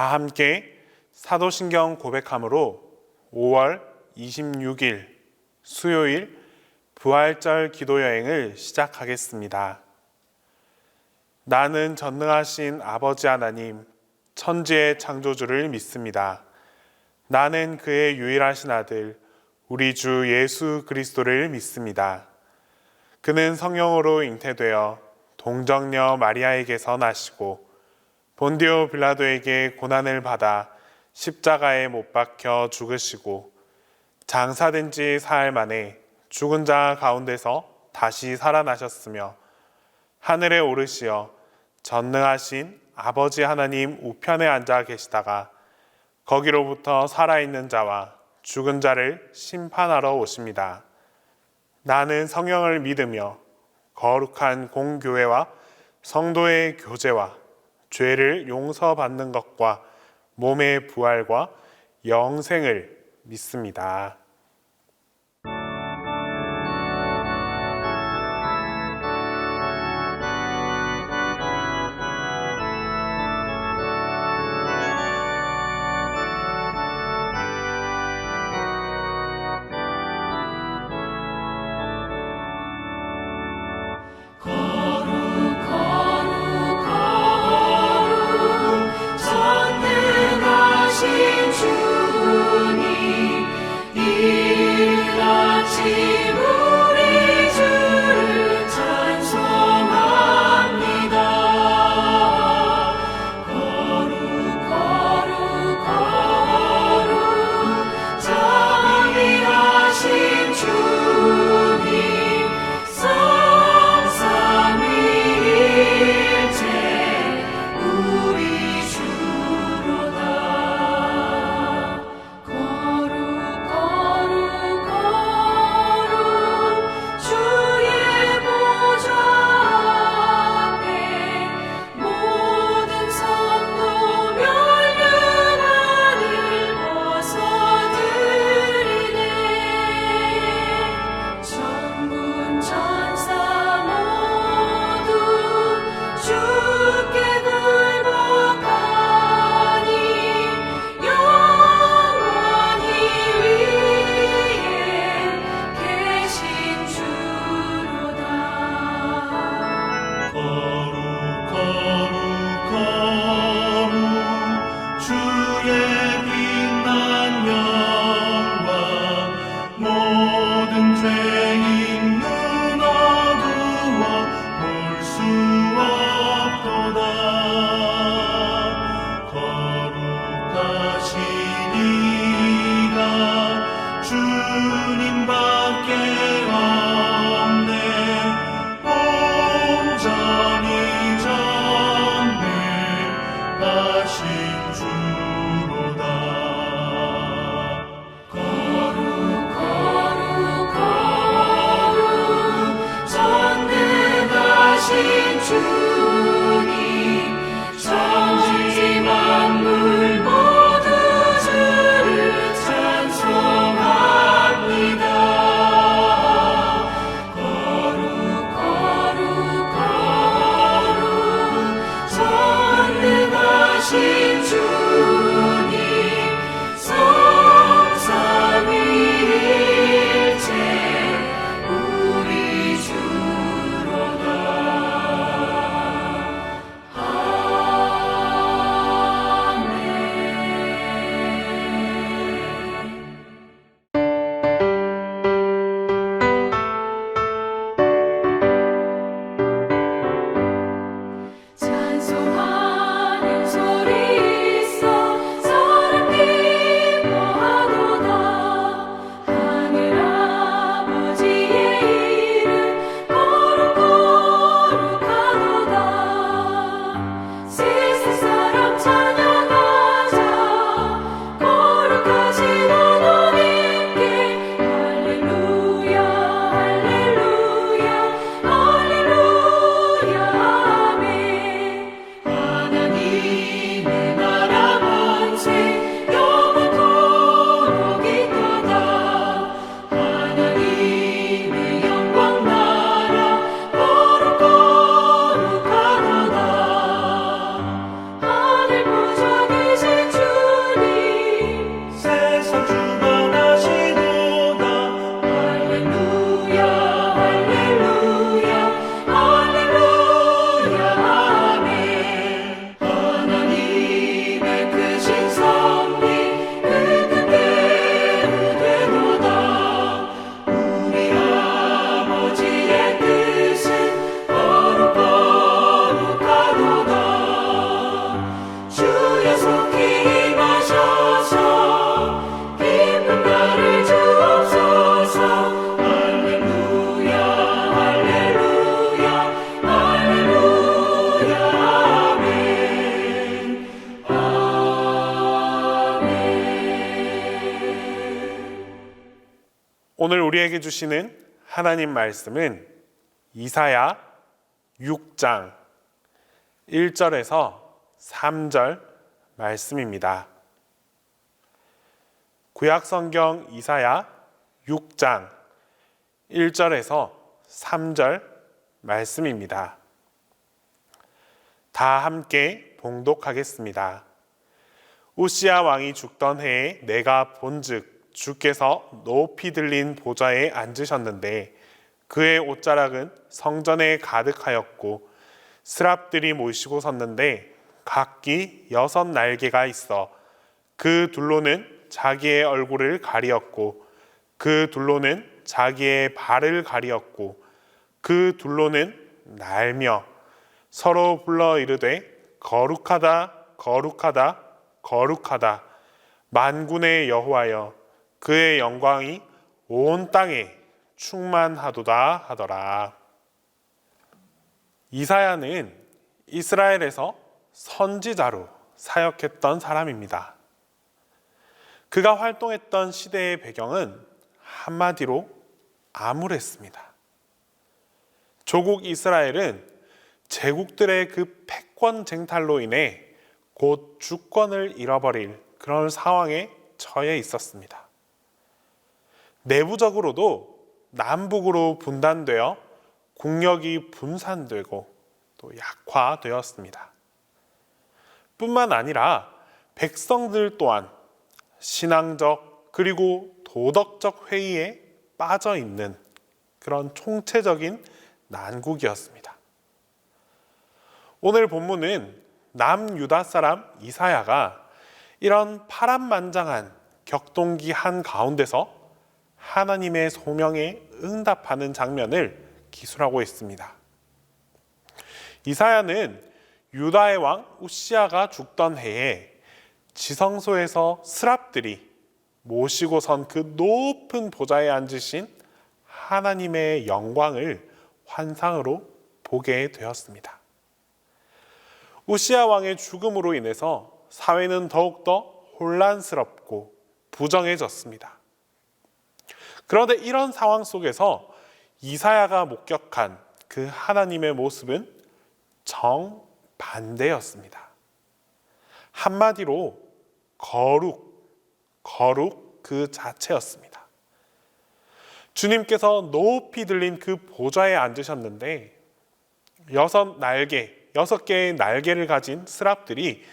다 함께 사도신경 고백함으로 5월 26일 수요일 부활절 기도여행을 시작하겠습니다. 나는 전능하신 아버지 하나님, 천지의 창조주를 믿습니다. 나는 그의 유일하신 아들, 우리 주 예수 그리스도를 믿습니다. 그는 성령으로 잉태되어 동정녀 마리아에게서 나시고 본디오 빌라도에게 고난을 받아 십자가에 못 박혀 죽으시고 장사된 지 사흘 만에 죽은 자 가운데서 다시 살아나셨으며 하늘에 오르시어 전능하신 아버지 하나님 우편에 앉아 계시다가 거기로부터 살아있는 자와 죽은 자를 심판하러 오십니다. 나는 성령을 믿으며 거룩한 공교회와 성도의 교제와 죄를 용서받는 것과 몸의 부활과 영생을 믿습니다. 오늘 우리에게 주시는 하나님 말씀은 이사야 6장 1절에서 3절 말씀입니다. 구약성경 이사야 6장 1절에서 3절 말씀입니다. 다 함께 봉독하겠습니다. 우시야 왕이 죽던 해에 내가 본즉 주께서 높이 들린 보좌에 앉으셨는데 그의 옷자락은 성전에 가득하였고 스랍들이 모이시고 섰는데 각기 6 날개가 있어 그 둘로는 자기의 얼굴을 가리었고 그 둘로는 자기의 발을 가리었고 그 둘로는 날며 서로 불러 이르되 거룩하다 거룩하다 거룩하다 만군의 여호와여 그의 영광이 온 땅에 충만하도다 하더라. 이사야는 이스라엘에서 선지자로 사역했던 사람입니다. 그가 활동했던 시대의 배경은 한마디로 암울했습니다. 조국 이스라엘은 제국들의 그 패권 쟁탈로 인해 곧 주권을 잃어버릴 그런 상황에 처해 있었습니다. 내부적으로도 남북으로 분단되어 국력이 분산되고 또 약화되었습니다. 뿐만 아니라 백성들 또한 신앙적 그리고 도덕적 회의에 빠져 있는 그런 총체적인 난국이었습니다. 오늘 본문은 남유다 사람 이사야가 이런 파란만장한 격동기 한 가운데서 하나님의 소명에 응답하는 장면을 기술하고 있습니다. 이사야는 유다의 왕 우시야가 죽던 해에 지성소에서 스랍들이 모시고 선 그 높은 보좌에 앉으신 하나님의 영광을 환상으로 보게 되었습니다. 우시야 왕의 죽음으로 인해서 사회는 더욱더 혼란스럽고 부정해졌습니다. 그런데 이런 상황 속에서 이사야가 목격한 그 하나님의 모습은 정반대였습니다. 한마디로 거룩 그 자체였습니다. 주님께서 높이 들린 그 보좌에 앉으셨는데 6 개의 날개를 가진 스랍들이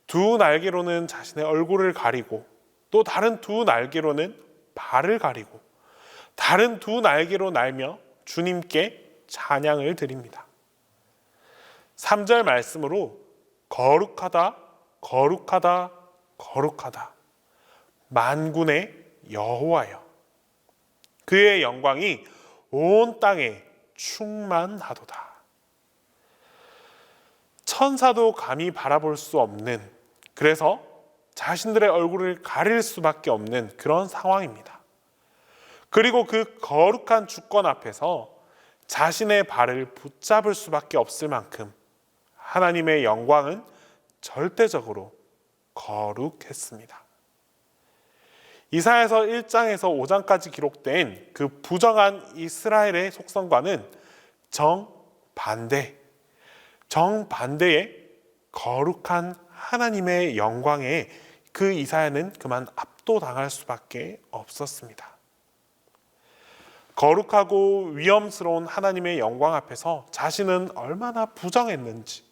2 날개로는 자신의 얼굴을 가리고 또 다른 2 날개로는 발을 가리고 다른 2 날개로 날며 주님께 찬양을 드립니다. 3절 말씀으로 거룩하다 거룩하다 거룩하다 만군의 여호와여 그의 영광이 온 땅에 충만하도다. 천사도 감히 바라볼 수 없는, 그래서 자신들의 얼굴을 가릴 수밖에 없는 그런 상황입니다. 그리고 그 거룩한 주권 앞에서 자신의 발을 붙잡을 수밖에 없을 만큼 하나님의 영광은 절대적으로 거룩했습니다. 이사야서 1장에서 5장까지 기록된 그 부정한 이스라엘의 속성과는 정반대의 거룩한 하나님의 영광에 그 이사야는 그만 압도당할 수밖에 없었습니다. 거룩하고 위엄스러운 하나님의 영광 앞에서 자신은 얼마나 부정했는지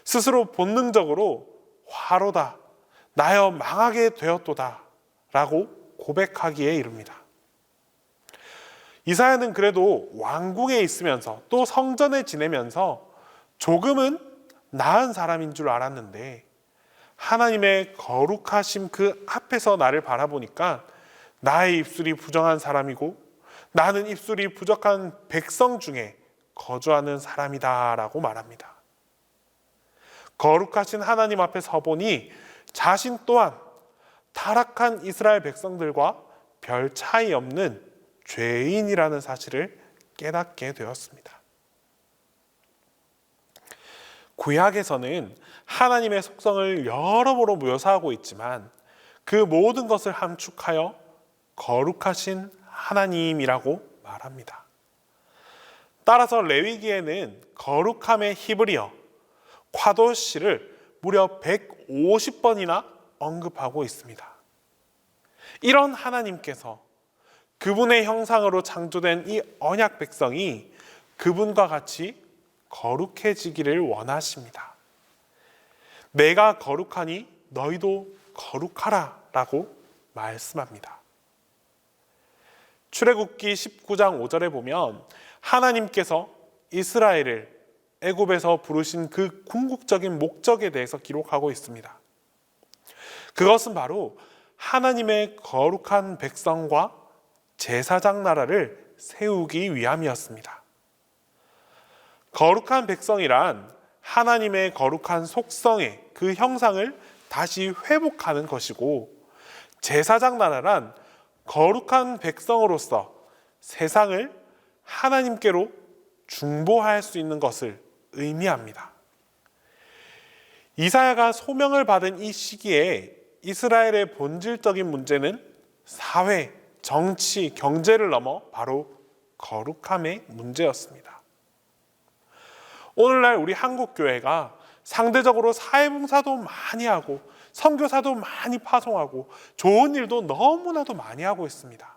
스스로 본능적으로 화로다 나여 망하게 되었도다 라고 고백하기에 이릅니다. 이사야는 그래도 왕궁에 있으면서 또 성전에 지내면서 조금은 나은 사람인 줄 알았는데 하나님의 거룩하심 그 앞에서 나를 바라보니까 나의 입술이 부정한 사람이고 나는 입술이 부족한 백성 중에 거주하는 사람이다 라고 말합니다. 거룩하신 하나님 앞에 서보니 자신 또한 타락한 이스라엘 백성들과 별 차이 없는 죄인이라는 사실을 깨닫게 되었습니다. 구약에서는 하나님의 속성을 여러모로 묘사하고 있지만 그 모든 것을 함축하여 거룩하신 하나님이라고 말합니다. 따라서 레위기에는 거룩함의 히브리어 과도시를 무려 150번이나 언급하고 있습니다. 이런 하나님께서 그분의 형상으로 창조된 이 언약 백성이 그분과 같이 거룩해지기를 원하십니다. 내가 거룩하니 너희도 거룩하라 라고 말씀합니다. 출애굽기 19장 5절에 보면 하나님께서 이스라엘을 애굽에서 부르신 그 궁극적인 목적에 대해서 기록하고 있습니다. 그것은 바로 하나님의 거룩한 백성과 제사장 나라를 세우기 위함이었습니다. 거룩한 백성이란 하나님의 거룩한 속성의 그 형상을 다시 회복하는 것이고, 제사장 나라란 거룩한 백성으로서 세상을 하나님께로 중보할 수 있는 것을 의미합니다. 이사야가 소명을 받은 이 시기에 이스라엘의 본질적인 문제는 사회, 정치, 경제를 넘어 바로 거룩함의 문제였습니다. 오늘날 우리 한국교회가 상대적으로 사회봉사도 많이 하고 선교사도 많이 파송하고 좋은 일도 너무나도 많이 하고 있습니다.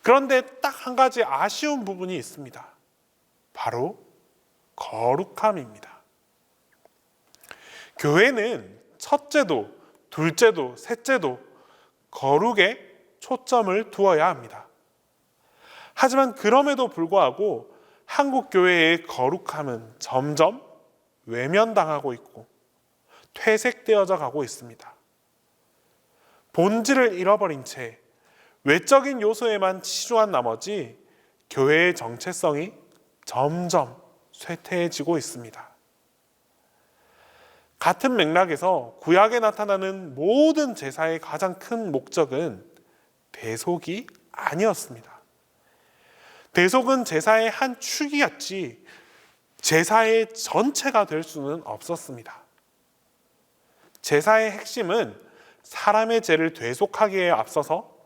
그런데 딱 한 가지 아쉬운 부분이 있습니다. 바로 거룩함입니다. 교회는 첫째도, 둘째도, 셋째도 거룩에 초점을 두어야 합니다. 하지만 그럼에도 불구하고 한국 교회의 거룩함은 점점 외면당하고 있고 퇴색되어져 가고 있습니다. 본질을 잃어버린 채 외적인 요소에만 치중한 나머지 교회의 정체성이 점점 쇠퇴해지고 있습니다. 같은 맥락에서 구약에 나타나는 모든 제사의 가장 큰 목적은 대속이 아니었습니다. 대속은 제사의 한 축이었지 제사의 전체가 될 수는 없었습니다. 제사의 핵심은 사람의 죄를 대속하기에 앞서서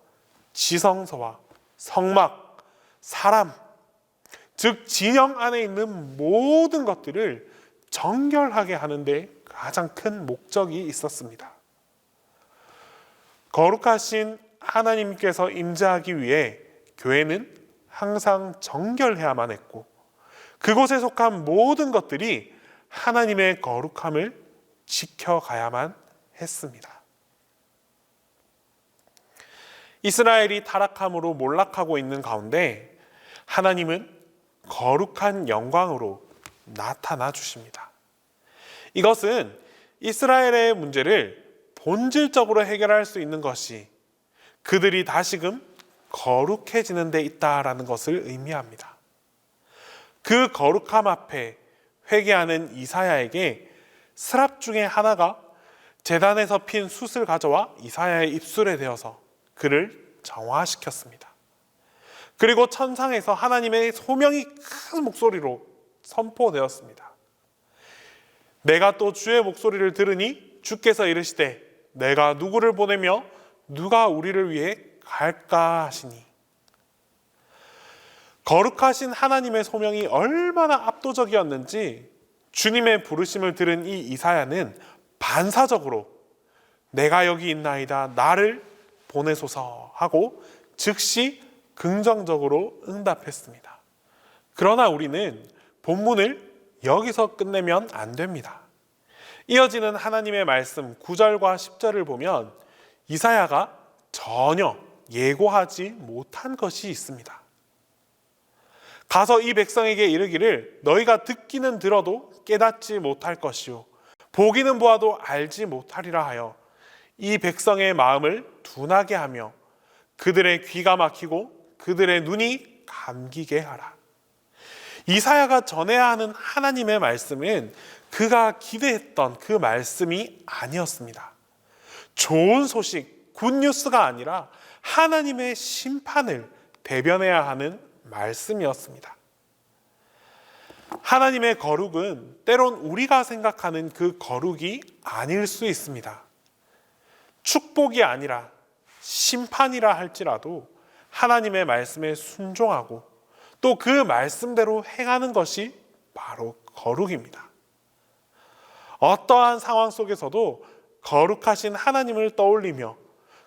지성소와 성막, 사람, 즉 진영 안에 있는 모든 것들을 정결하게 하는 데 가장 큰 목적이 있었습니다. 거룩하신 하나님께서 임재하기 위해 교회는 항상 정결해야만 했고, 그곳에 속한 모든 것들이 하나님의 거룩함을 지켜가야만 했습니다. 이스라엘이 타락함으로 몰락하고 있는 가운데 하나님은 거룩한 영광으로 나타나 주십니다. 이것은 이스라엘의 문제를 본질적으로 해결할 수 있는 것이 그들이 다시금 거룩해지는 데 있다라는 것을 의미합니다. 그 거룩함 앞에 회개하는 이사야에게 스랍 중에 하나가 제단에서 핀 숯을 가져와 이사야의 입술에 대어서 그를 정화시켰습니다. 그리고 천상에서 하나님의 소명이 큰 목소리로 선포되었습니다. 내가 또 주의 목소리를 들으니 주께서 이르시되 내가 누구를 보내며 누가 우리를 위해 갈까 하시니. 거룩하신 하나님의 소명이 얼마나 압도적이었는지 주님의 부르심을 들은 이 이사야는 반사적으로 내가 여기 있나이다 나를 보내소서 하고 즉시 긍정적으로 응답했습니다. 그러나 우리는 본문을 여기서 끝내면 안 됩니다. 이어지는 하나님의 말씀 9절과 10절을 보면 이사야가 전혀 예고하지 못한 것이 있습니다. 가서 이 백성에게 이르기를 너희가 듣기는 들어도 깨닫지 못할 것이요 보기는 보아도 알지 못하리라 하여 이 백성의 마음을 둔하게 하며 그들의 귀가 막히고 그들의 눈이 감기게 하라. 이사야가 전해야 하는 하나님의 말씀은 그가 기대했던 그 말씀이 아니었습니다. 좋은 소식, 굿뉴스가 아니라 하나님의 심판을 대변해야 하는 말씀이었습니다. 하나님의 거룩은 때론 우리가 생각하는 그 거룩이 아닐 수 있습니다. 축복이 아니라 심판이라 할지라도 하나님의 말씀에 순종하고 또 그 말씀대로 행하는 것이 바로 거룩입니다. 어떠한 상황 속에서도 거룩하신 하나님을 떠올리며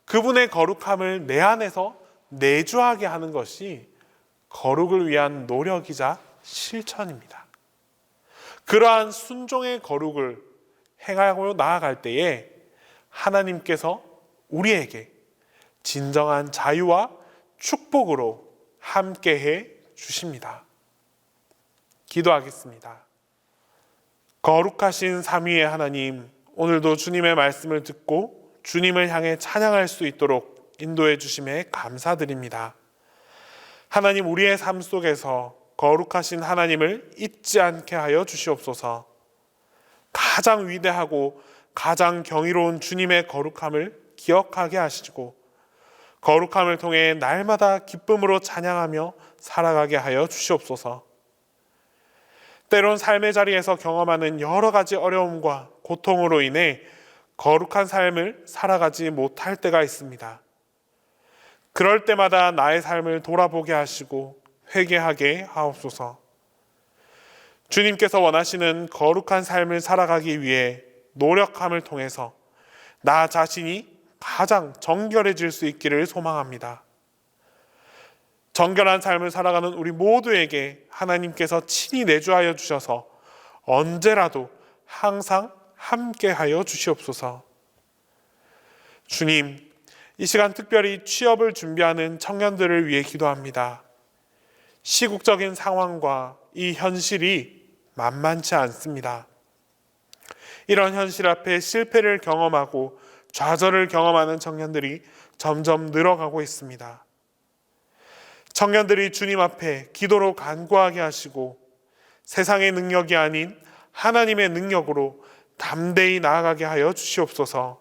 그분의 거룩함을 내 안에서 내주하게 하는 것이 거룩을 위한 노력이자 실천입니다. 그러한 순종의 거룩을 행하고 나아갈 때에 하나님께서 우리에게 진정한 자유와 축복으로 함께해 주십니다. 기도하겠습니다. 거룩하신 삼위의 하나님, 오늘도 주님의 말씀을 듣고 주님을 향해 찬양할 수 있도록 인도해 주심에 감사드립니다. 하나님, 우리의 삶 속에서 거룩하신 하나님을 잊지 않게 하여 주시옵소서. 가장 위대하고 가장 경이로운 주님의 거룩함을 기억하게 하시고 거룩함을 통해 날마다 기쁨으로 찬양하며 살아가게 하여 주시옵소서. 때론 삶의 자리에서 경험하는 여러 가지 어려움과 고통으로 인해 거룩한 삶을 살아가지 못할 때가 있습니다. 그럴 때마다 나의 삶을 돌아보게 하시고 회개하게 하옵소서. 주님께서 원하시는 거룩한 삶을 살아가기 위해 노력함을 통해서 나 자신이 가장 정결해질 수 있기를 소망합니다. 정결한 삶을 살아가는 우리 모두에게 하나님께서 친히 내주하여 주셔서 언제라도 항상 함께하여 주시옵소서. 주님, 이 시간 특별히 취업을 준비하는 청년들을 위해 기도합니다. 시국적인 상황과 이 현실이 만만치 않습니다. 이런 현실 앞에 실패를 경험하고 좌절을 경험하는 청년들이 점점 늘어가고 있습니다. 청년들이 주님 앞에 기도로 간구하게 하시고 세상의 능력이 아닌 하나님의 능력으로 담대히 나아가게 하여 주시옵소서.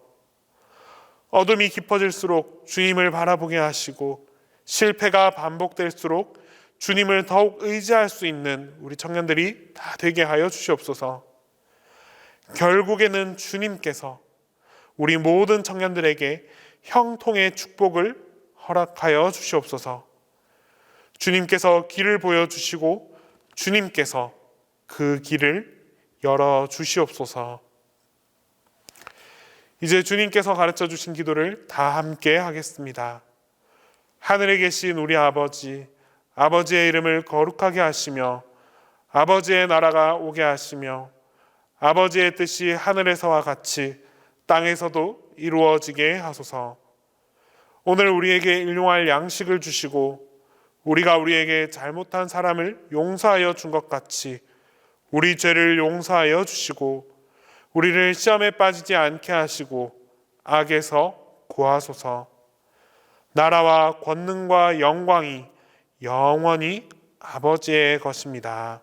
어둠이 깊어질수록 주님을 바라보게 하시고 실패가 반복될수록 주님을 더욱 의지할 수 있는 우리 청년들이 다 되게 하여 주시옵소서. 결국에는 주님께서 우리 모든 청년들에게 형통의 축복을 허락하여 주시옵소서. 주님께서 길을 보여주시고 주님께서 그 길을 열어주시옵소서. 이제 주님께서 가르쳐 주신 기도를 다 함께 하겠습니다. 하늘에 계신 우리 아버지, 아버지의 이름을 거룩하게 하시며 아버지의 나라가 오게 하시며 아버지의 뜻이 하늘에서와 같이 땅에서도 이루어지게 하소서. 오늘 우리에게 일용할 양식을 주시고 우리가 우리에게 잘못한 사람을 용서하여 준 것 같이 우리 죄를 용서하여 주시고 우리를 시험에 빠지지 않게 하시고 악에서 구하소서. 나라와 권능과 영광이 영원히 아버지의 것입니다.